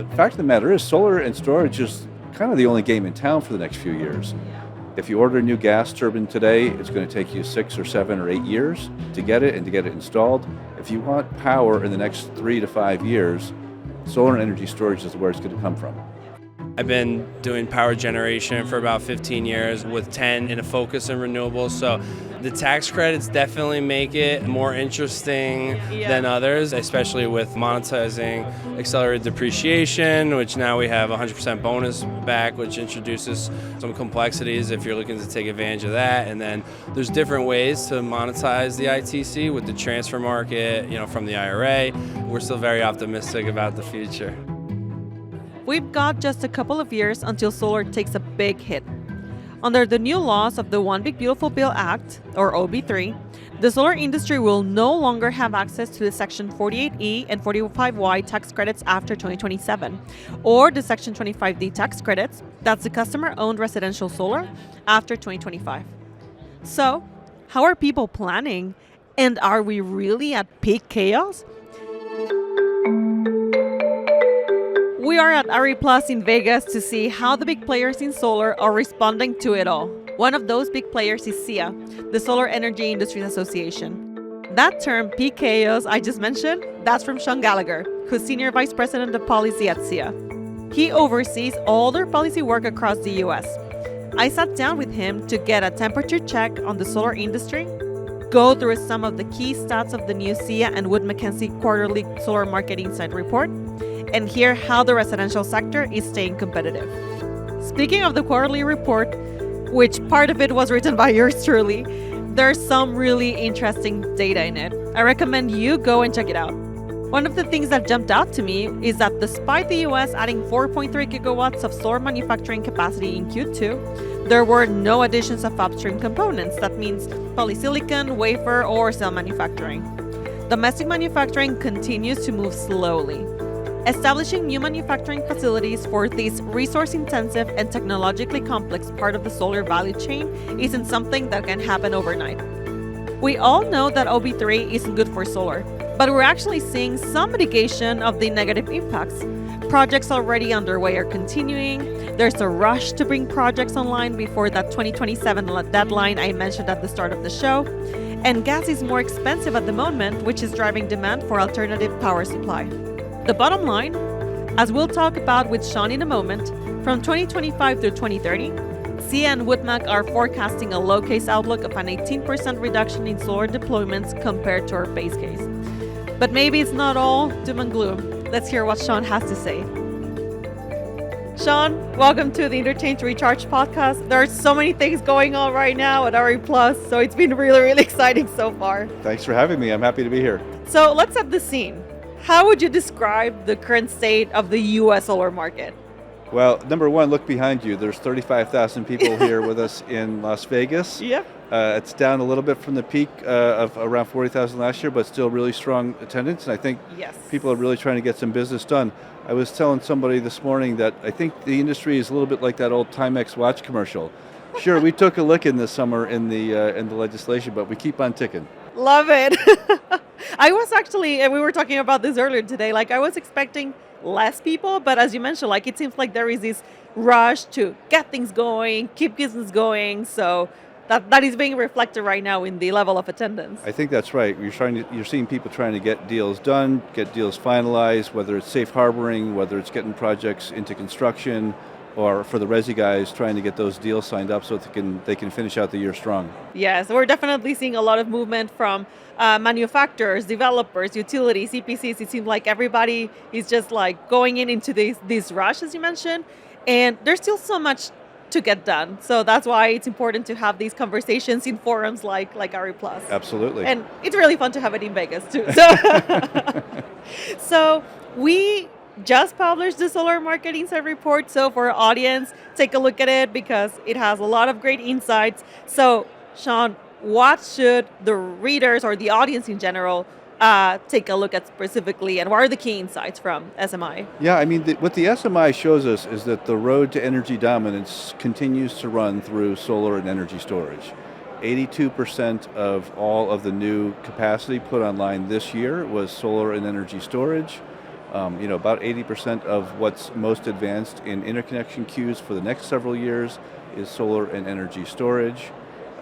the fact of the matter is solar and storage is kind of the only game in town for the next few years. If you order a new gas turbine today, it's going to take you 6 or 7 or 8 years to get it and to get it installed. If you want power in the next 3 to 5 years, solar and energy storage is where it's going to come from. I've been doing power generation for about 15 years with 10 in a focus in renewables. So the tax credits definitely make it more interesting than others, especially with monetizing accelerated depreciation, which now we have 100% bonus back, which introduces some complexities if you're looking to take advantage of that. And then there's different ways to monetize the ITC with the transfer market, from the IRA. We're still very optimistic about the future. We've got just a couple of years until solar takes a big hit. Under the new laws of the One Big Beautiful Bill Act, or OB3, the solar industry will no longer have access to the Section 48E and 45Y tax credits after 2027, or the Section 25D tax credits, that's the customer-owned residential solar, after 2025. So, how are people planning? And are we really at peak chaos? We are at RE Plus in Vegas to see how the big players in solar are responding to it all. One of those big players is SEIA, the Solar Energy Industries Association. That term, peak chaos, I just mentioned, that's from Sean Gallagher, who's Senior Vice President of Policy at SEIA. He oversees all their policy work across the US. I sat down with him to get a temperature check on the solar industry, go through some of the key stats of the new SEIA and Wood Mackenzie quarterly solar market insight report, and hear how the residential sector is staying competitive. Speaking of the quarterly report, which part of it was written by yours truly, there's some really interesting data in it. I recommend you go and check it out. One of the things that jumped out to me is that despite the US adding 4.3 gigawatts of solar manufacturing capacity in Q2, there were no additions of upstream components. That means polysilicon, wafer, or cell manufacturing. Domestic manufacturing continues to move slowly. Establishing new manufacturing facilities for this resource-intensive and technologically complex part of the solar value chain isn't something that can happen overnight. We all know that OB3 isn't good for solar, but we're actually seeing some mitigation of the negative impacts. Projects already underway are continuing. There's a rush to bring projects online before that 2027 deadline I mentioned at the start of the show. And gas is more expensive at the moment, which is driving demand for alternative power supply. The bottom line, as we'll talk about with Sean in a moment, from 2025 through 2030, SEIA and Wood Mac are forecasting a low case outlook of an 18% reduction in solar deployments compared to our base case. But maybe it's not all doom and gloom. Let's hear what Sean has to say. Sean, welcome to the Interchange Recharged podcast. There are so many things going on right now at RE Plus, so it's been really, really exciting so far. Thanks for having me. I'm happy to be here. So let's set the scene. How would you describe the current state of the U.S. solar market? Well, number one, look behind you. There's 35,000 people here with us in Las Vegas. Yeah. It's down a little bit from the peak of around 40,000 last year, but still really strong attendance. And I think people are really trying to get some business done. I was telling somebody this morning that I think the industry is a little bit like that old Timex watch commercial. Sure, we took a lick in this summer in the legislation, but we keep on ticking. Love it. I was actually, and we were talking about this earlier today, I was expecting less people, but as you mentioned, it seems like there is this rush to get things going, keep business going, so that is being reflected right now in the level of attendance. I think that's right. You're seeing people trying to get deals done, get deals finalized, whether it's safe harboring, whether it's getting projects into construction, or for the resi guys trying to get those deals signed up so they can finish out the year strong. Yes, we're definitely seeing a lot of movement from manufacturers, developers, utilities, EPCs. It seems like everybody is just going into this rush, as you mentioned, and there's still so much to get done. So that's why it's important to have these conversations in forums like RE Plus. Absolutely. And it's really fun to have it in Vegas too. So we just published the Solar Market Insight Report. So for our audience, take a look at it because it has a lot of great insights. So Sean, what should the readers or the audience in general take a look at specifically, and what are the key insights from SMI? Yeah, I mean, what the SMI shows us is that the road to energy dominance continues to run through solar and energy storage. 82% of all of the new capacity put online this year was solar and energy storage. About 80% of what's most advanced in interconnection queues for the next several years is solar and energy storage.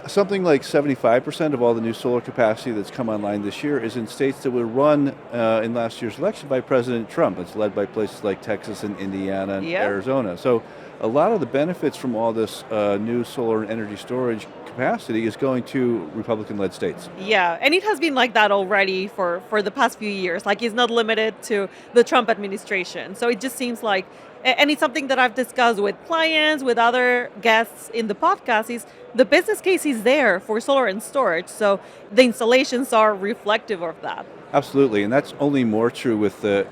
Something like 75% of all the new solar capacity that's come online this year is in states that were run in last year's election by President Trump. It's led by places like Texas and Indiana and Arizona. So a lot of the benefits from all this new solar and energy storage capacity is going to Republican-led states. Yeah, and it has been like that already for the past few years. Like, it's not limited to the Trump administration. So it just seems like, and it's something that I've discussed with clients, with other guests in the podcast, is the business case is there for solar and storage. So the installations are reflective of that. Absolutely, and that's only more true with the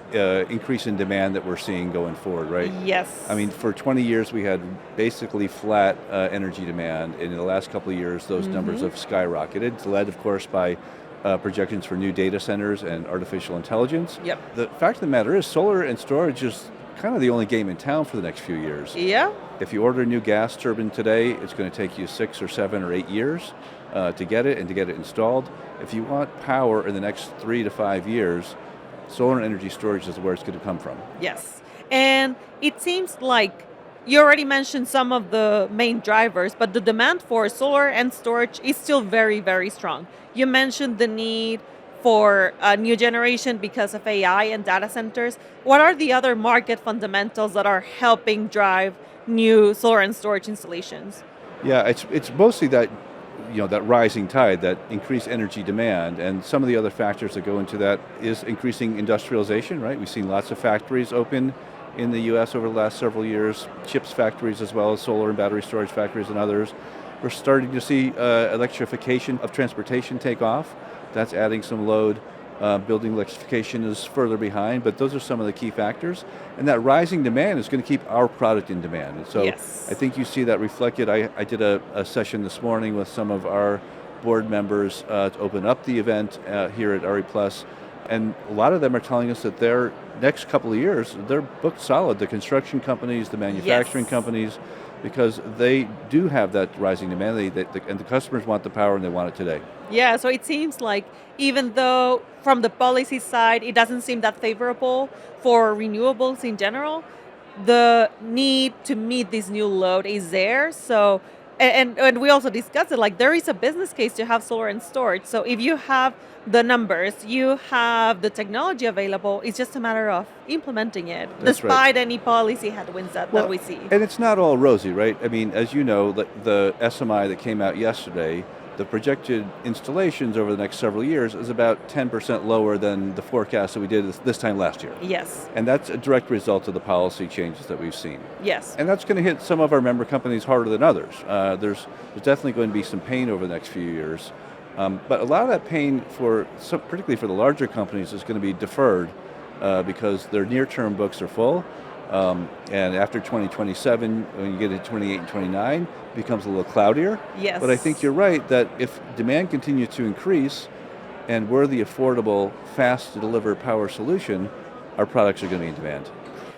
increase in demand that we're seeing going forward, right? Yes. I mean, for 20 years we had basically flat energy demand. In the last couple of years, those numbers have skyrocketed, led, of course, by projections for new data centers and artificial intelligence. Yep. The fact of the matter is solar and storage is kind of the only game in town for the next few years. Yeah. If you order a new gas turbine today, it's going to take you 6 or 7 or 8 years to get it and to get it installed. If you want power in the next 3 to 5 years, solar and energy storage is where it's going to come from. Yes. And it seems like you already mentioned some of the main drivers, but the demand for solar and storage is still very, very strong. You mentioned the need for a new generation because of AI and data centers. What are the other market fundamentals that are helping drive new solar and storage installations? Yeah, it's mostly that that rising tide, that increased energy demand, and some of the other factors that go into that is increasing industrialization, right? We've seen lots of factories open in the U.S. over the last several years, chips factories as well as solar and battery storage factories and others. We're starting to see electrification of transportation take off. That's adding some load. Building electrification is further behind, but those are some of the key factors. And that rising demand is going to keep our product in demand. And so I think you see that reflected. I did a session this morning with some of our board members to open up the event here at RE+. And a lot of them are telling us that their next couple of years, they're booked solid. The construction companies, the manufacturing companies, because they do have that rising demand, and the customers want the power and they want it today. Yeah, so it seems like even though from the policy side it doesn't seem that favorable for renewables in general, the need to meet this new load is there. So, and we also discussed it, like there is a business case to have solar and storage. So if you have the numbers, you have the technology available, it's just a matter of implementing it, despite any policy headwinds that we see. And it's not all rosy, right? I mean, as you know, the SMI that came out yesterday, the projected installations over the next several years is about 10% lower than the forecast that we did this time last year. Yes. And that's a direct result of the policy changes that we've seen. Yes. And that's going to hit some of our member companies harder than others. There's definitely going to be some pain over the next few years. But a lot of that pain, particularly for the larger companies, is going to be deferred because their near-term books are full. And after 2027, when you get into 28 and 29, it becomes a little cloudier. Yes. But I think you're right that if demand continues to increase and we're the affordable, fast-to-deliver power solution, our products are going to be in demand.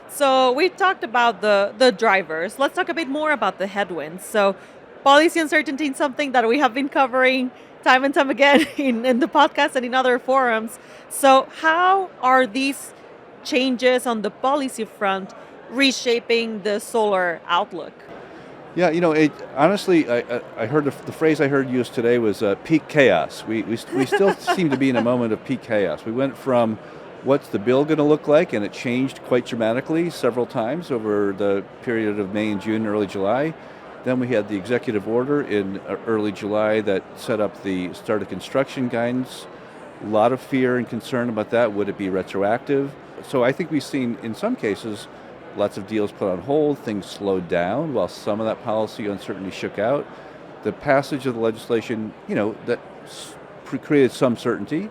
So we talked about the drivers. Let's talk a bit more about the headwinds. So policy uncertainty is something that we have been covering time and time again in the podcast and in other forums. So how are these changes on the policy front reshaping the solar outlook? Yeah, honestly, I heard the phrase I heard used today was peak chaos. We still seem to be in a moment of peak chaos. We went from what's the bill going to look like, and it changed quite dramatically several times over the period of May and June, early July. Then we had the executive order in early July that set up the start of construction guidance. A lot of fear and concern about that. Would it be retroactive? So I think we've seen, in some cases, lots of deals put on hold, things slowed down while some of that policy uncertainty shook out. The passage of the legislation, that created some certainty.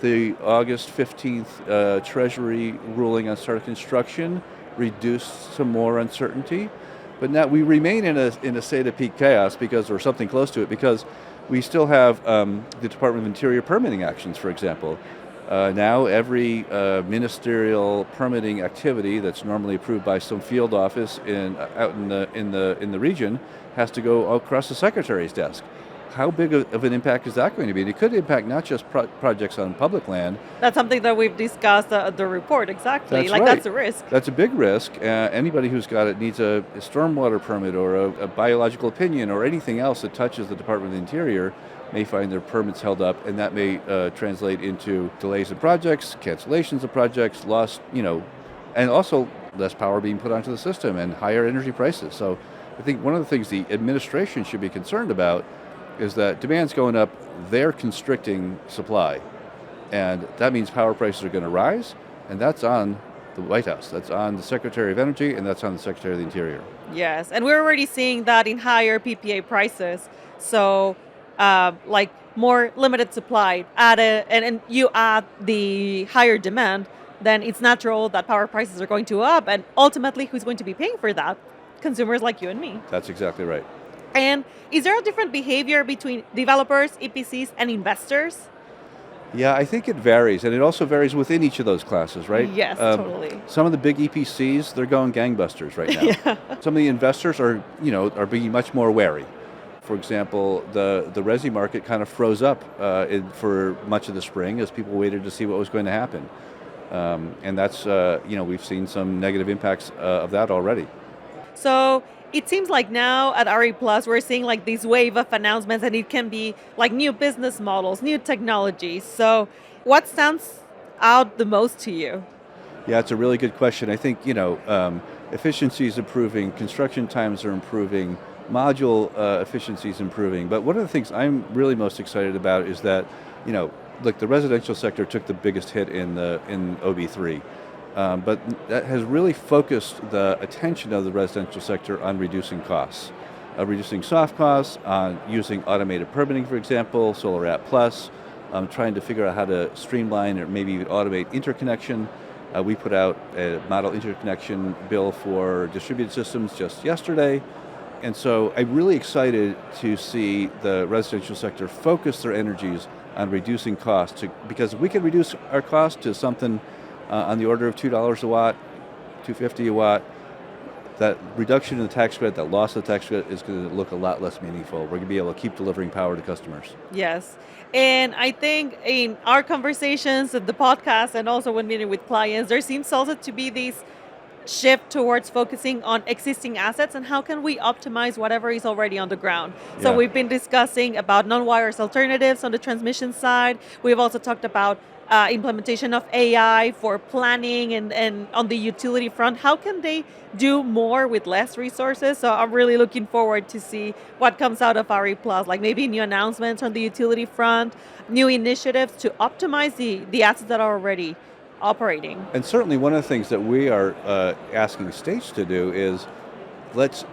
The August 15th Treasury ruling on start of construction reduced some more uncertainty. But now we remain in a state of peak chaos or something close to it, because we still have the Department of Interior permitting actions, for example. Now every ministerial permitting activity that's normally approved by some field office out in the region has to go across the secretary's desk. how big of an impact is that going to be? And it could impact not just projects on public land. That's something that we've discussed at the report, exactly. That's like right. That's a risk. That's a big risk. Anybody who's got it needs a stormwater permit or a biological opinion or anything else that touches the Department of the Interior may find their permits held up, and that may translate into delays in projects, cancellations of projects, lost, and also less power being put onto the system and higher energy prices. So I think one of the things the administration should be concerned about is that demand's going up, they're constricting supply. And that means power prices are going to rise, and that's on the White House, that's on the Secretary of Energy, and that's on the Secretary of the Interior. Yes, and we're already seeing that in higher PPA prices. So like more limited supply, and you add the higher demand, then it's natural that power prices are going to go up, and ultimately who's going to be paying for that? Consumers like you and me. That's exactly right. And is there a different behavior between developers, EPCs, and investors? Yeah, I think it varies, and it also varies within each of those classes, right? Yes, totally. Some of the big EPCs, they're going gangbusters right now. Yeah. Some of the investors are being much more wary. For example, the resi market kind of froze up for much of the spring as people waited to see what was going to happen. And that's, we've seen some negative impacts of that already. So it seems like now at RE Plus, we're seeing like this wave of announcements, and it can be like new business models, new technologies. So what stands out the most to you? Yeah, it's a really good question. I think, efficiency is improving, construction times are improving, module efficiency is improving. But one of the things I'm really most excited about is that, look, the residential sector took the biggest hit in OB3. But that has really focused the attention of the residential sector on reducing costs, reducing soft costs, on using automated permitting, for example, Solar App Plus, trying to figure out how to streamline or maybe even automate interconnection. We put out a model interconnection bill for distributed systems just yesterday. And so I'm really excited to see the residential sector focus their energies on reducing costs, because if we can reduce our cost to something on the order of $2 a watt, $2.50 a watt, that reduction in the tax credit, that loss of the tax credit is going to look a lot less meaningful. We're going to be able to keep delivering power to customers. Yes. And I think in our conversations at the podcast and also when meeting with clients, there seems also to be this shift towards focusing on existing assets and how can we optimize whatever is already on the ground. So Yeah. we've been discussing about non-wires alternatives on the transmission side. We've also talked about implementation of AI for planning and on the utility front. How can they do more with less resources? So I'm really looking forward to see what comes out of RE Plus, like maybe new announcements on the utility front, new initiatives to optimize the assets that are already operating. And certainly one of the things that we are asking states to do is let's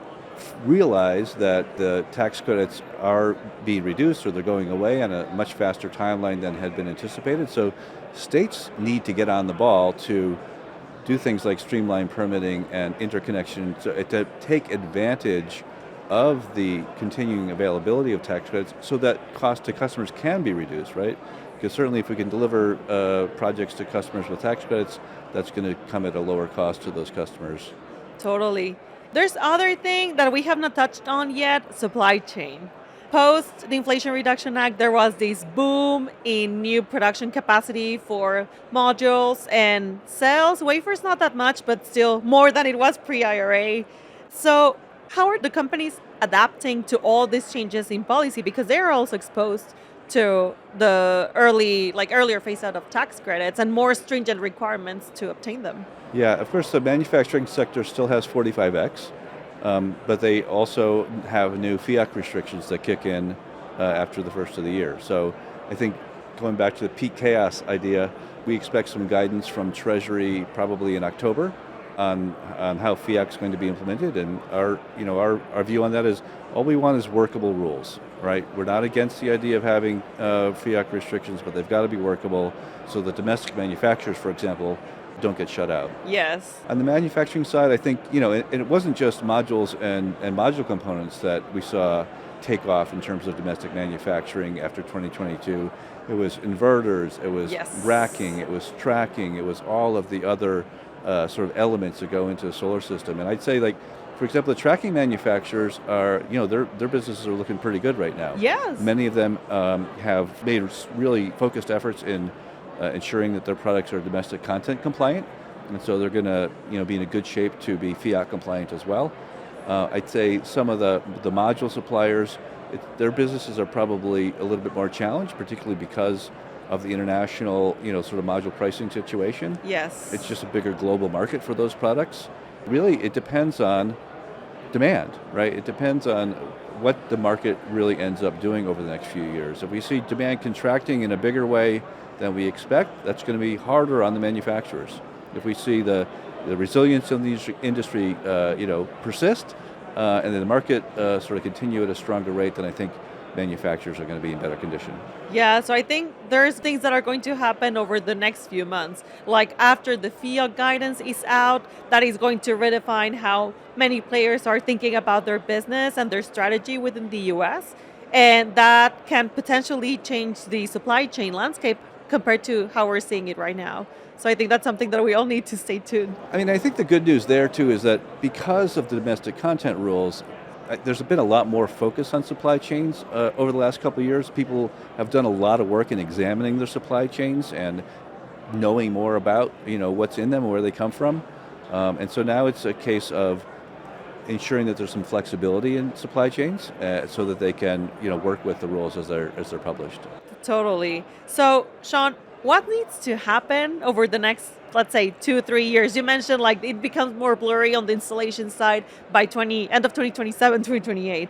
realize that the tax credits are being reduced or they're going away on a much faster timeline than had been anticipated. So states need to get on the ball to do things like streamline permitting and interconnection to take advantage of the continuing availability of tax credits so that cost to customers can be reduced, right? Because certainly if we can deliver projects to customers with tax credits, that's going to come at a lower cost to those customers. Totally. There's other thing that we have not touched on yet, supply chain. Post the Inflation Reduction Act, there was this boom in new production capacity for modules and cells. Wafers, not that much, but still more than it was pre-IRA. So how are the companies adapting to all these changes in policy? Because they're also exposed to the earlier phase out of tax credits and more stringent requirements to obtain them. Yeah, of course, the manufacturing sector still has 45X, but they also have new FIAC restrictions that kick in after the first of the year. So I think going back to the peak chaos idea, we expect some guidance from Treasury probably in October on how FIAC is going to be implemented. And our view on that is all we want is workable rules, right? We're not against the idea of having FIAC restrictions, but they've got to be workable so that domestic manufacturers, for example, don't get shut out. Yes. On the manufacturing side, I think, and it wasn't just modules and module components that we saw take off in terms of domestic manufacturing after 2022. It was inverters, it was racking, it was tracking, it was all of the other sort of elements that go into a solar system. And I'd say For example, the tracking manufacturers are, their businesses are looking pretty good right now. Yes. Many of them have made really focused efforts in ensuring that their products are domestic content compliant, and so they're going to, be in a good shape to be fiat compliant as well. I'd say some of the module suppliers, their businesses are probably a little bit more challenged, particularly because of the international, sort of module pricing situation. Yes. It's just a bigger global market for those products. Really, it depends on demand, right? It depends on what the market really ends up doing over the next few years. If we see demand contracting in a bigger way than we expect, that's going to be harder on the manufacturers. If we see the resilience of the industry, persist, and then the market sort of continue at a stronger rate, then I think manufacturers are going to be in better condition. Yeah, so I think there's things that are going to happen over the next few months. Like after the fiat guidance is out, that is going to redefine how many players are thinking about their business and their strategy within the US. And that can potentially change the supply chain landscape compared to how we're seeing it right now. So I think that's something that we all need to stay tuned. I mean, I think the good news there too is that because of the domestic content rules, there's been a lot more focus on supply chains over the last couple of years. People have done a lot of work in examining their supply chains and knowing more about what's in them and where they come from. And so now it's a case of ensuring that there's some flexibility in supply chains so that they can work with the rules as they're published. Totally. So Sean, what needs to happen over the next, let's say, 2-3 years? You mentioned like it becomes more blurry on the installation side by end of 2027, 2028.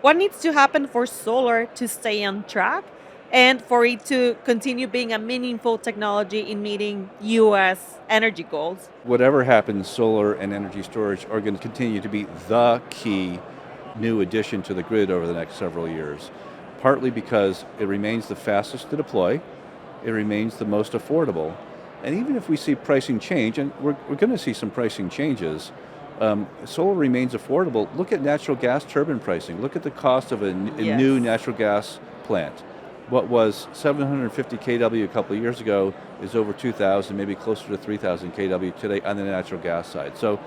What needs to happen for solar to stay on track and for it to continue being a meaningful technology in meeting U.S. energy goals? Whatever happens, solar and energy storage are going to continue to be the key new addition to the grid over the next several years, partly because it remains the fastest to deploy. It remains the most affordable. And even if we see pricing change, and we're going to see some pricing changes, solar remains affordable. Look at natural gas turbine pricing. Look at the cost of a new natural gas plant. What was 750 kW a couple of years ago is over 2,000, maybe closer to 3,000 kW today on the natural gas side. So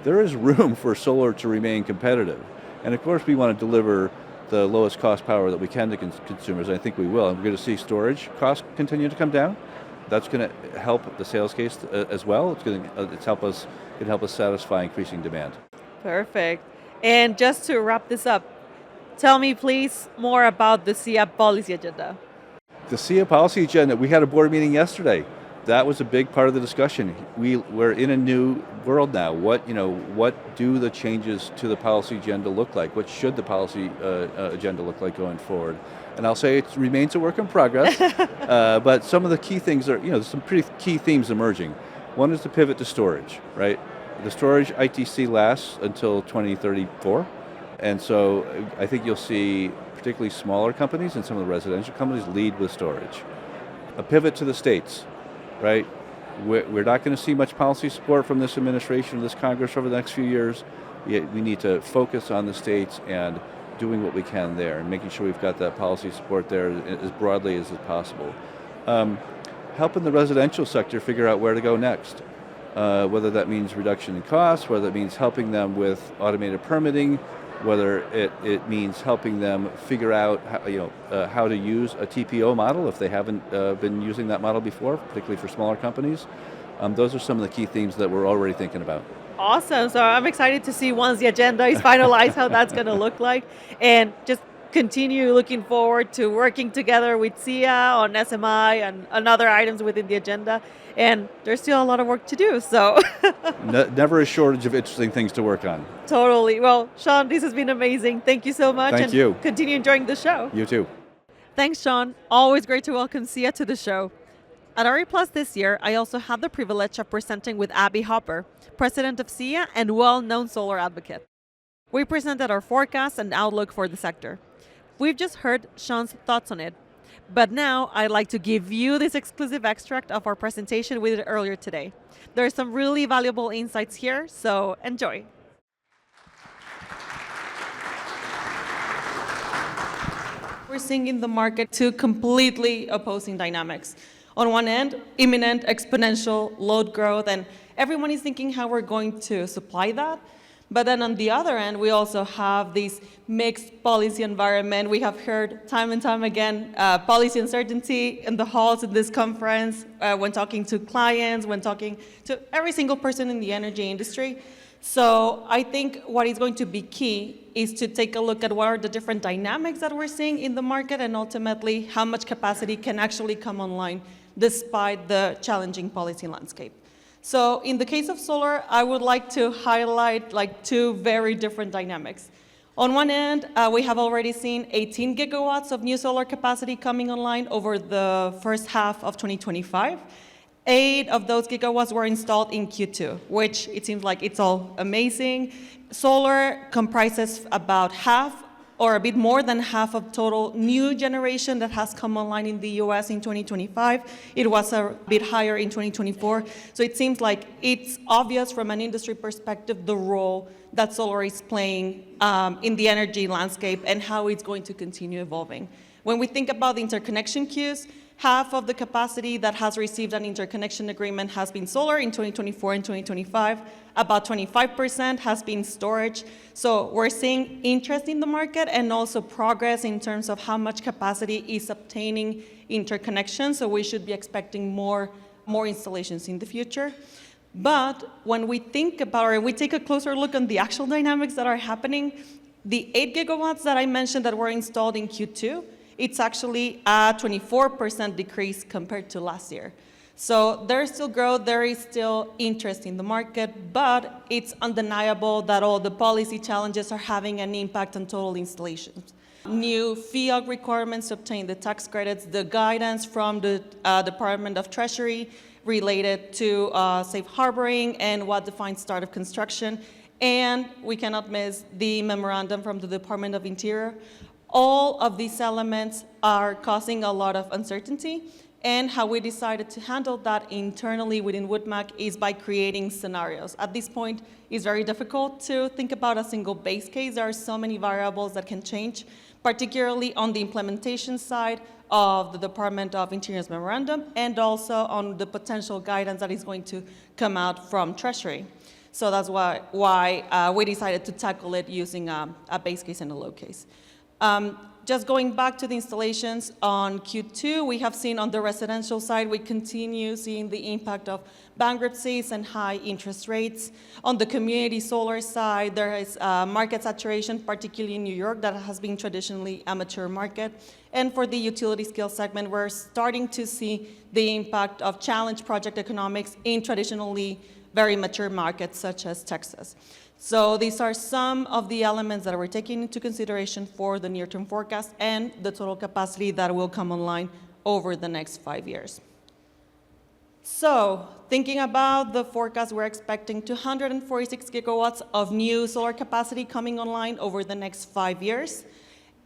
there is room for solar to remain competitive. And of course we want to deliver the lowest cost power that we can to consumers. I think we will. And we're going to see storage costs continue to come down. That's going to help the sales case as well. It's going to help us satisfy increasing demand. Perfect. And just to wrap this up, tell me please more about the SEIA policy agenda. The SEIA policy agenda, we had a board meeting yesterday. That was a big part of the discussion. We're in a new world now. What do the changes to the policy agenda look like? What should the policy agenda look like going forward? And I'll say it remains a work in progress, but some of the key things are, there's some pretty key themes emerging. One is the pivot to storage, right? The storage ITC lasts until 2034, and so I think you'll see particularly smaller companies and some of the residential companies lead with storage. A pivot to the states. Right, we're not going to see much policy support from this administration or this Congress over the next few years. We need to focus on the states and doing what we can there and making sure we've got that policy support there as broadly as possible. Helping the residential sector figure out where to go next, whether that means reduction in costs, whether that means helping them with automated permitting, whether it means helping them figure out how to use a TPO model if they haven't been using that model before, particularly for smaller companies. Those are some of the key themes that we're already thinking about. Awesome. So I'm excited to see once the agenda is finalized how that's going to look like, and just continue looking forward to working together with SEIA on SMI and other items within the agenda. And there's still a lot of work to do, so. Never a shortage of interesting things to work on. Totally. Well, Sean, this has been amazing. Thank you so much. Thank you. Continue enjoying the show. You too. Thanks, Sean. Always great to welcome SEIA to the show. At RE Plus this year, I also had the privilege of presenting with Abby Hopper, president of SEIA and well-known solar advocate. We presented our forecast and outlook for the sector. We've just heard Sean's thoughts on it. But now I'd like to give you this exclusive extract of our presentation we did earlier today. There are some really valuable insights here, so enjoy. We're seeing in the market two completely opposing dynamics. On one end, imminent exponential load growth, and everyone is thinking how we're going to supply that. But then on the other end, we also have this mixed policy environment. We have heard time and time again policy uncertainty in the halls of this conference, when talking to clients, when talking to every single person in the energy industry. So I think what is going to be key is to take a look at what are the different dynamics that we're seeing in the market, and ultimately how much capacity can actually come online despite the challenging policy landscape. So in the case of solar, I would like to highlight two very different dynamics. On one end, we have already seen 18 gigawatts of new solar capacity coming online over the first half of 2025. 8 of those gigawatts were installed in Q2, which it seems like it's all amazing. Solar comprises about half or a bit more than half of total new generation that has come online in the US in 2025. It was a bit higher in 2024. So it seems like it's obvious from an industry perspective the role that solar is playing in the energy landscape and how it's going to continue evolving. When we think about the interconnection queues, half of the capacity that has received an interconnection agreement has been solar in 2024 and 2025. About 25% has been storage. So we're seeing interest in the market and also progress in terms of how much capacity is obtaining interconnection. So we should be expecting more installations in the future. But when we think about, or we take a closer look on the actual dynamics that are happening, the 8 gigawatts that I mentioned that were installed in Q2, it's actually a 24% decrease compared to last year. So there is still growth, there is still interest in the market, but it's undeniable that all the policy challenges are having an impact on total installations. New FEOC requirements to obtain the tax credits, the guidance from the Department of Treasury related to safe harboring and what defines start of construction, and we cannot miss the memorandum from the Department of Interior. All of these elements are causing a lot of uncertainty, and how we decided to handle that internally within Wood Mac is by creating scenarios. At this point, it's very difficult to think about a single base case. There are so many variables that can change, particularly on the implementation side of the Department of Interior's memorandum, and also on the potential guidance that is going to come out from Treasury. So that's why we decided to tackle it using a base case and a low case. Just going back to the installations on Q2, we have seen on the residential side, we continue seeing the impact of bankruptcies and high interest rates. On the community solar side, there is market saturation, particularly in New York, that has been traditionally a mature market. And for the utility scale segment, we're starting to see the impact of challenged project economics in traditionally very mature markets such as Texas. So these are some of the elements that we're taking into consideration for the near-term forecast and the total capacity that will come online over the next 5 years. So thinking about the forecast, we're expecting 246 gigawatts of new solar capacity coming online over the next 5 years.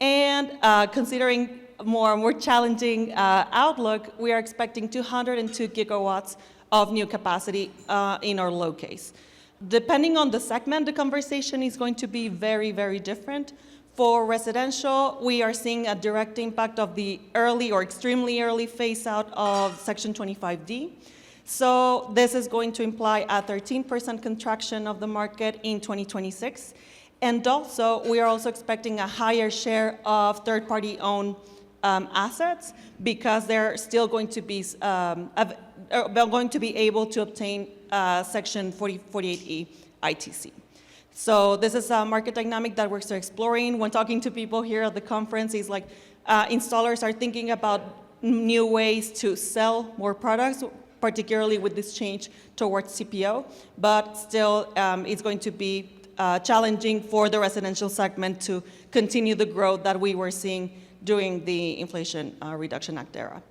And considering more challenging outlook, we are expecting 202 gigawatts of new capacity in our low case. Depending on the segment, the conversation is going to be very, very different. For residential, we are seeing a direct impact of the early or extremely early phase out of Section 25D. So this is going to imply a 13% contraction of the market in 2026. And also, we are also expecting a higher share of third-party owned assets because they're still going to be able to obtain Section 48E ITC. So this is a market dynamic that we're still exploring. When talking to people here at the conference, it's like installers are thinking about new ways to sell more products, particularly with this change towards CPO, but still it's going to be challenging for the residential segment to continue the growth that we were seeing during the Inflation Reduction Act era.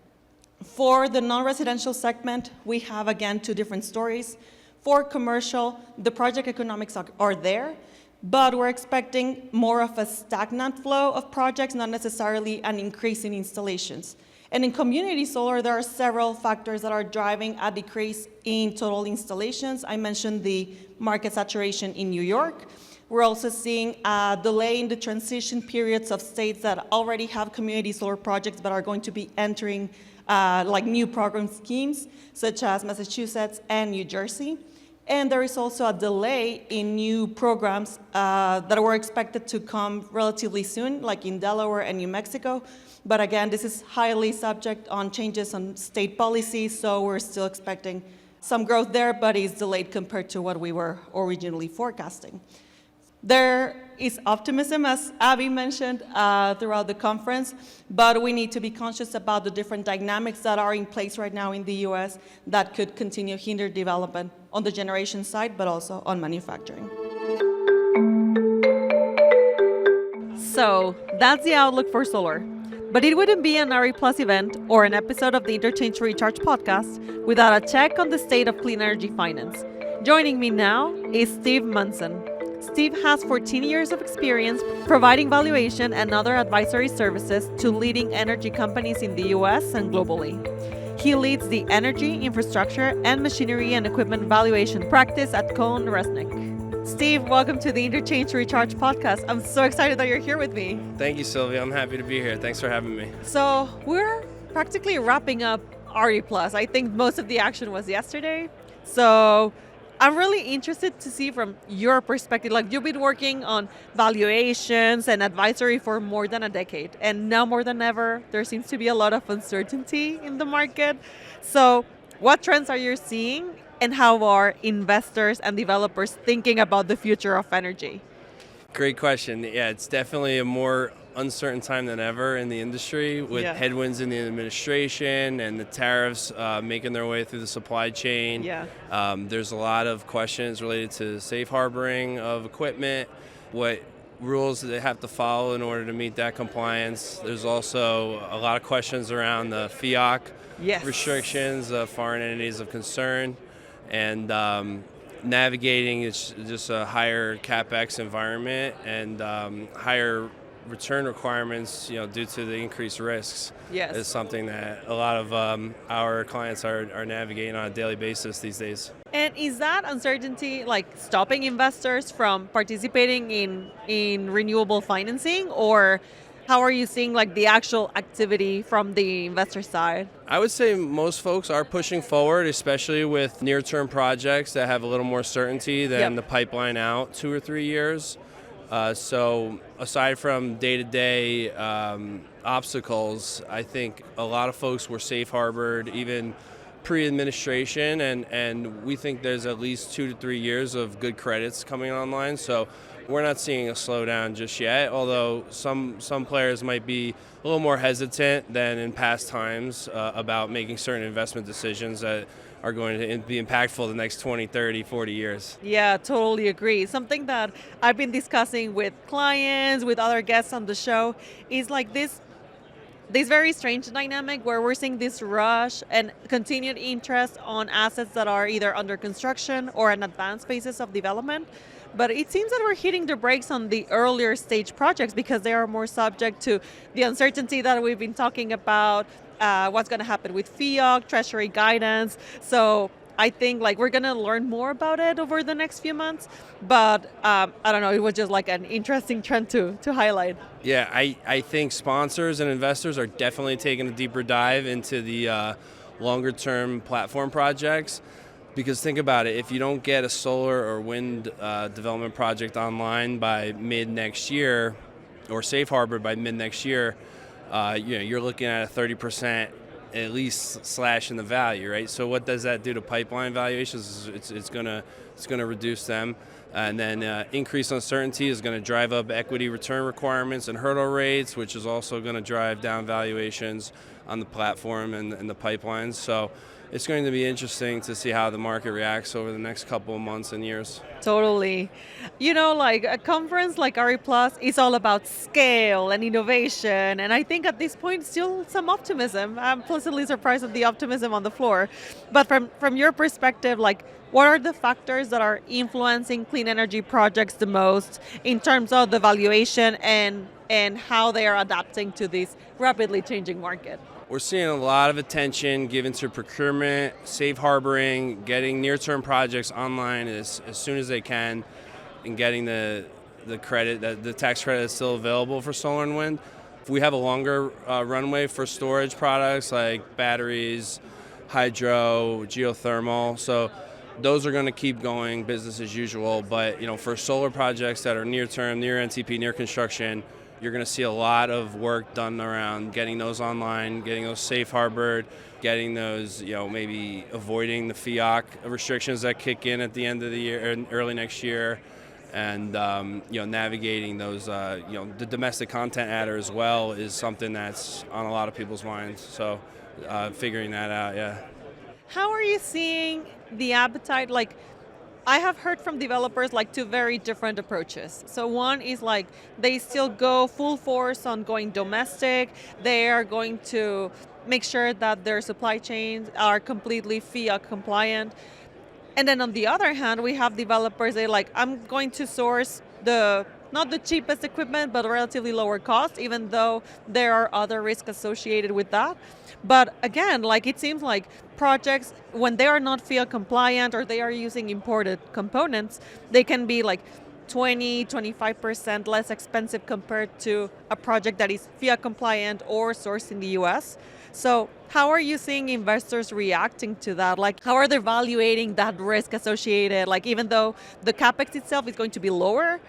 For the non-residential segment, we have, again, two different stories. For commercial, the project economics are there, but we're expecting more of a stagnant flow of projects, not necessarily an increase in installations. And in community solar, there are several factors that are driving a decrease in total installations. I mentioned the market saturation in New York. We're also seeing a delay in the transition periods of states that already have community solar projects but are going to be entering like new program schemes, such as Massachusetts and New Jersey. And there is also a delay in new programs that were expected to come relatively soon, like in Delaware and New Mexico. But again, this is highly subject on changes on state policy, so we're still expecting some growth there, but it's delayed compared to what we were originally forecasting. There is optimism, as Abby mentioned, throughout the conference, but we need to be conscious about the different dynamics that are in place right now in the US that could continue to hinder development on the generation side, but also on manufacturing. So that's the outlook for solar. But it wouldn't be an RE Plus event or an episode of the Interchange Recharged podcast without a check on the state of clean energy finance. Joining me now is Steve Munson. Steve has 14 years of experience providing valuation and other advisory services to leading energy companies in the US and globally. He leads the energy, infrastructure, and machinery and equipment valuation practice at Cohn Resnick. Steve, welcome to the Interchange Recharge podcast. I'm so excited that you're here with me. Thank you, Sylvia. I'm happy to be here. Thanks for having me. So we're practically wrapping up RE Plus. I think most of the action was yesterday. So I'm really interested to see from your perspective, like you've been working on valuations and advisory for more than a decade. And now more than ever, there seems to be a lot of uncertainty in the market. So what trends are you seeing? And how are investors and developers thinking about the future of energy? Great question. Yeah, it's definitely a more uncertain time than ever in the industry with headwinds in the administration and the tariffs making their way through the supply chain. There's a lot of questions related to safe harboring of equipment, what rules they have to follow in order to meet that compliance. There's also a lot of questions around the FIOC restrictions of foreign entities of concern. And navigating is just a higher capex environment and higher return requirements, due to the increased risks, is something that a lot of our clients are navigating on a daily basis these days. And is that uncertainty like stopping investors from participating in renewable financing, or how are you seeing like the actual activity from the investor side? I would say most folks are pushing forward, especially with near-term projects that have a little more certainty than the pipeline out 2 or 3 years. So aside from day-to-day obstacles, I think a lot of folks were safe harbored even pre-administration, and we think there's at least 2 to 3 years of good credits coming online. So we're not seeing a slowdown just yet, although some players might be a little more hesitant than in past times about making certain investment decisions that are going to be impactful the next 20, 30, 40 years. Yeah, totally agree. Something that I've been discussing with clients, with other guests on the show, is like this very strange dynamic where we're seeing this rush and continued interest on assets that are either under construction or in advanced phases of development. But it seems that we're hitting the brakes on the earlier stage projects because they are more subject to the uncertainty that we've been talking about, what's going to happen with FIOC, Treasury guidance. So I think like we're going to learn more about it over the next few months. But I don't know, it was just like an interesting trend to highlight. Yeah, I think sponsors and investors are definitely taking a deeper dive into the longer term platform projects. Because think about it, if you don't get a solar or wind development project online by mid next year, or safe harbor by mid next year, you're looking at a 30% at least slash in the value, right? So what does that do to pipeline valuations? It's gonna reduce them, and then increased uncertainty is going to drive up equity return requirements and hurdle rates, which is also going to drive down valuations on the platform and the pipelines. So it's going to be interesting to see how the market reacts over the next couple of months and years. Totally. Like a conference like RE Plus is all about scale and innovation. And I think at this point, still some optimism. I'm pleasantly surprised at the optimism on the floor. But from your perspective, like what are the factors that are influencing clean energy projects the most in terms of the valuation and how they are adapting to this rapidly changing market? We're seeing a lot of attention given to procurement, safe harboring, getting near-term projects online as soon as they can, and getting the credit, the tax credit that's still available for solar and wind. If we have a longer runway for storage products like batteries, hydro, geothermal. So those are going to keep going business as usual. But for solar projects that are near term, near NTP, near construction, you're going to see a lot of work done around getting those online, getting those safe harbored, getting those, maybe avoiding the FIAC restrictions that kick in at the end of the year and early next year, and navigating those, the domestic content adder as well is something that's on a lot of people's minds. So figuring that out, yeah. How are you seeing the appetite? Like, I have heard from developers two very different approaches. So one is they still go full force on going domestic. They are going to make sure that their supply chains are completely FIAC compliant. And then on the other hand, we have developers, I'm going to source not the cheapest equipment, but relatively lower cost, even though there are other risks associated with that. But again, it seems like projects, when they are not FIAC compliant or they are using imported components, they can be 20-25% less expensive compared to a project that is FIAC compliant or sourced in the US. So how are you seeing investors reacting to that? How are they evaluating that risk associated? Even though the capex itself is going to be lower,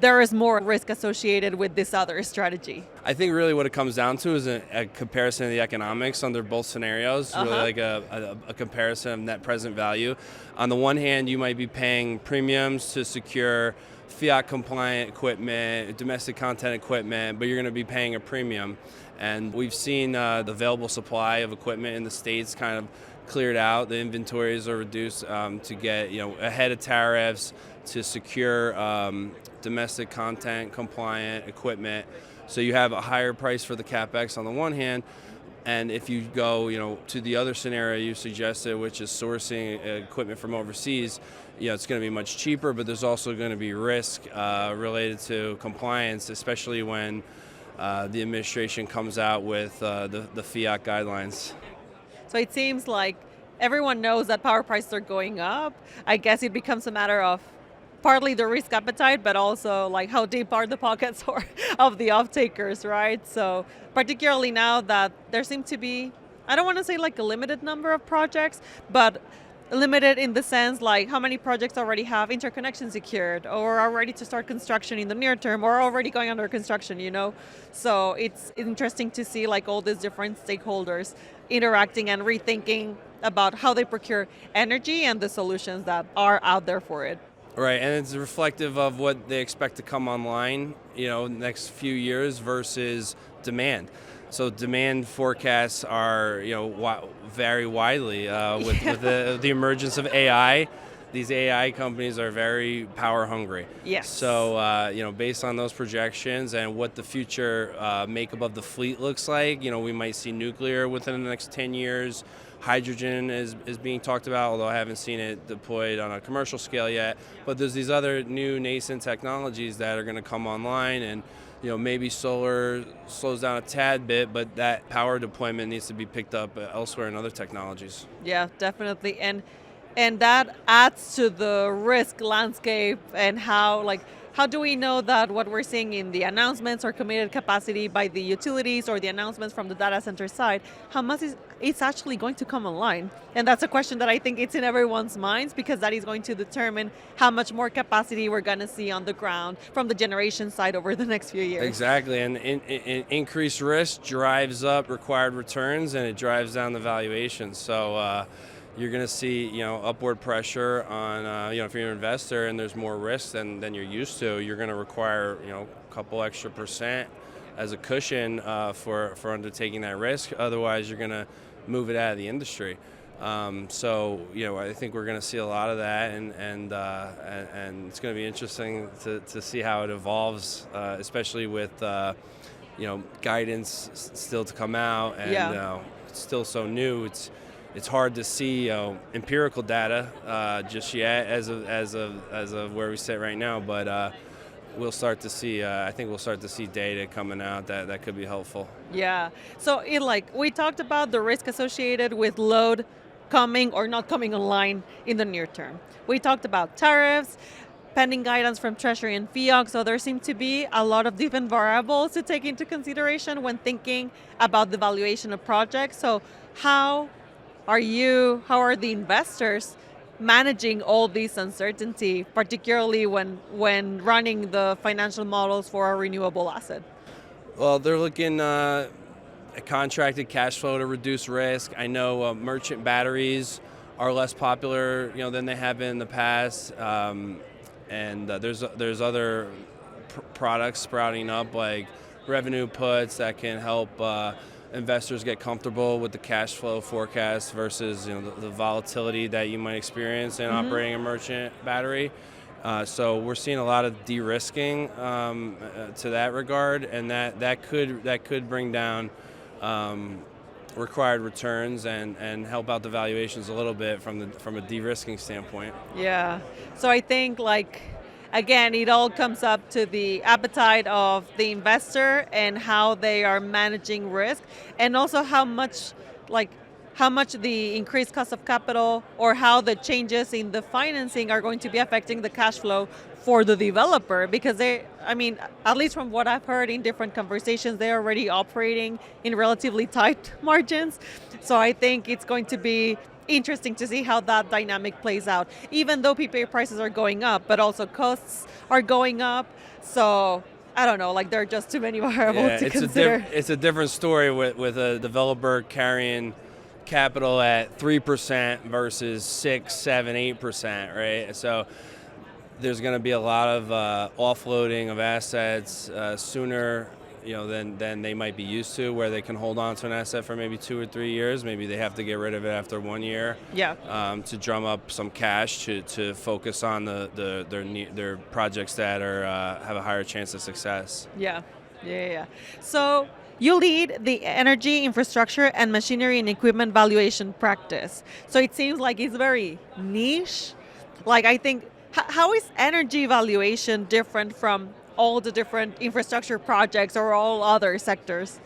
there is more risk associated with this other strategy. I think really what it comes down to is a comparison of the economics under both scenarios, really a comparison of net present value. On the one hand, you might be paying premiums to secure FIAC compliant equipment, domestic content equipment, but you're going to be paying a premium. And we've seen the available supply of equipment in the States kind of cleared out. The inventories are reduced to get ahead of tariffs, to secure domestic content compliant equipment. So you have a higher price for the capex on the one hand, and if you go to the other scenario you suggested, which is sourcing equipment from overseas, it's going to be much cheaper, but there's also going to be risk related to compliance, especially when the administration comes out with the FIAC guidelines. So it seems like everyone knows that power prices are going up. I guess it becomes a matter of partly the risk appetite, but also how deep are the pockets of the off-takers, right? So particularly now that there seems to be, I don't want to say a limited number of projects, but limited in the sense how many projects already have interconnection secured or are ready to start construction in the near term or already going under construction, So it's interesting to see all these different stakeholders interacting and rethinking about how they procure energy and the solutions that are out there for it. Right, and it's reflective of what they expect to come online, next few years versus demand. So demand forecasts are, vary widely with the emergence of AI. These AI companies are very power hungry. Yes. So, based on those projections and what the future makeup of the fleet looks like, we might see nuclear within the next 10 years. Hydrogen is being talked about, although I haven't seen it deployed on a commercial scale yet. But there's these other new nascent technologies that are going to come online, and maybe solar slows down a tad bit, but that power deployment needs to be picked up elsewhere in other technologies. Yeah, definitely. And that adds to the risk landscape and how do we know that what we're seeing in the announcements or committed capacity by the utilities or the announcements from the data center side, how much it's actually going to come online? And that's a question that I think it's in everyone's minds, because that is going to determine how much more capacity we're going to see on the ground from the generation side over the next few years. Exactly, and increased risk drives up required returns, and it drives down the valuation. So you're going to see, upward pressure on, if you're an investor and there's more risk than you're used to, you're going to require, a couple extra percent as a cushion for undertaking that risk. Otherwise, you're going to move it out of the industry. So, I think we're going to see a lot of that, and it's going to be interesting to see how it evolves, especially with, guidance still to come out, and it's still so new. It's hard to see empirical data just yet as of where we sit right now, but we'll start to see. I think we'll start to see data coming out that could be helpful. Yeah. So we talked about the risk associated with load coming or not coming online in the near term. We talked about tariffs, pending guidance from Treasury and FIAC. So there seem to be a lot of different variables to take into consideration when thinking about the valuation of projects. So how are the investors managing all this uncertainty, particularly when running the financial models for a renewable asset? Well, they're looking at contracted cash flow to reduce risk. I know merchant batteries are less popular, than they have been in the past, and there's other products sprouting up like revenue puts that can help investors get comfortable with the cash flow forecast versus the volatility that you might experience in operating a merchant battery. So we're seeing a lot of de-risking to that regard, and that could bring down required returns and help out the valuations a little bit from a de-risking standpoint. Yeah. So I think again, it all comes up to the appetite of the investor and how they are managing risk, and also how much the increased cost of capital or how the changes in the financing are going to be affecting the cash flow for the developer, because at least from what I've heard in different conversations, they're already operating in relatively tight margins. So I think it's going to be interesting to see how that dynamic plays out, even though PPA prices are going up, but also costs are going up. So I don't know, there are just too many variables to consider. It's a different story with a developer carrying capital at 3% versus 6, 7, 8%, right? So there's going to be a lot of offloading of assets sooner than they might be used to, where they can hold on to an asset for maybe 2 or 3 years. Maybe they have to get rid of it after 1 year. Yeah. To drum up some cash to focus on their projects that have a higher chance of success. Yeah. So you lead the energy infrastructure and machinery and equipment valuation practice. So it seems like it's very niche. I think, how is energy valuation different from all the different infrastructure projects or all other sectors?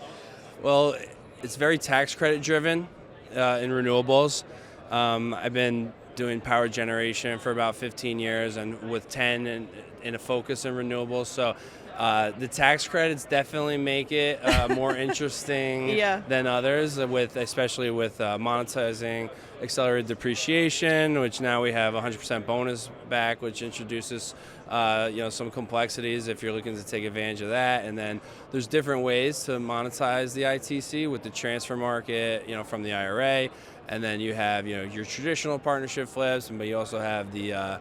Well, it's very tax credit driven in renewables. I've been doing power generation for about 15 years, and with 10 in a focus in renewables. So the tax credits definitely make it more interesting than others, especially with monetizing accelerated depreciation, which now we have 100% bonus back, which introduces some complexities if you're looking to take advantage of that. And then there's different ways to monetize the ITC with the transfer market, from the IRA. And then you have, your traditional partnership flips, but you also have the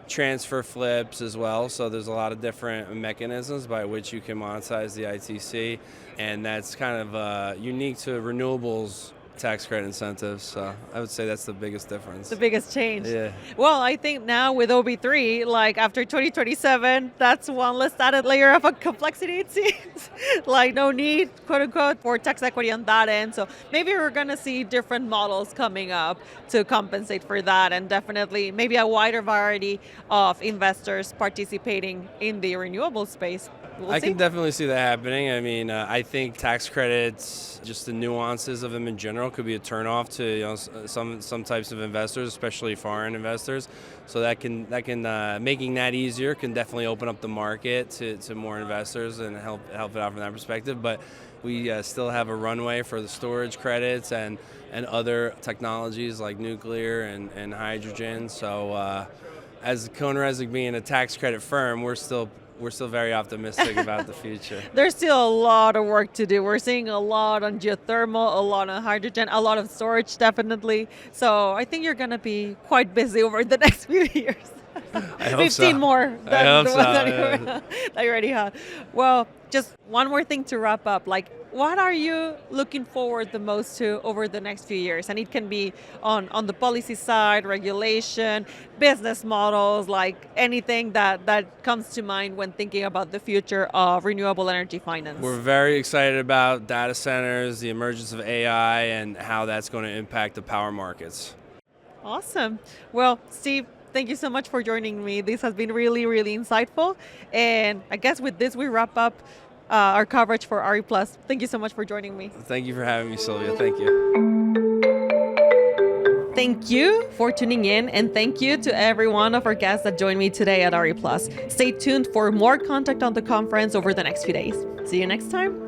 transfer flips as well. So there's a lot of different mechanisms by which you can monetize the ITC. And that's kind of unique to renewables tax credit incentives. So I would say that's the biggest difference. The biggest change. Yeah. Well, I think now with OB3, after 2027, that's one less added layer of a complexity, it seems. No need, quote unquote, for tax equity on that end. So maybe we're going to see different models coming up to compensate for that, and definitely maybe a wider variety of investors participating in the renewable space. I can definitely see that happening. I think tax credits, just the nuances of them in general, could be a turnoff to some types of investors, especially foreign investors. So that can making that easier can definitely open up the market to more investors and help it out from that perspective. But we still have a runway for the storage credits and other technologies like nuclear and hydrogen. So as CohnReznick being a tax credit firm, we're still very optimistic about the future. There's still a lot of work to do. We're seeing a lot on geothermal, a lot on hydrogen, a lot of storage, definitely. So I think you're going to be quite busy over the next few years. I hope 15 so. more than the ones that you already had. Well, just one more thing to wrap up. What are you looking forward the most to over the next few years? And it can be on the policy side, regulation, business models, anything that comes to mind when thinking about the future of renewable energy finance. We're very excited about data centers, the emergence of AI, and how that's going to impact the power markets. Awesome. Well, Steve, thank you so much for joining me. This has been really, really insightful. And I guess with this, we wrap up our coverage for RE+. Thank you so mumuch for joining me. Thank you for having me, Sylvia. Thank you. Thank you for tuning in, and thank you to every one of our guests that joined me today at RE+. Stay tuned for more content on the conference over the next few days. See you next time.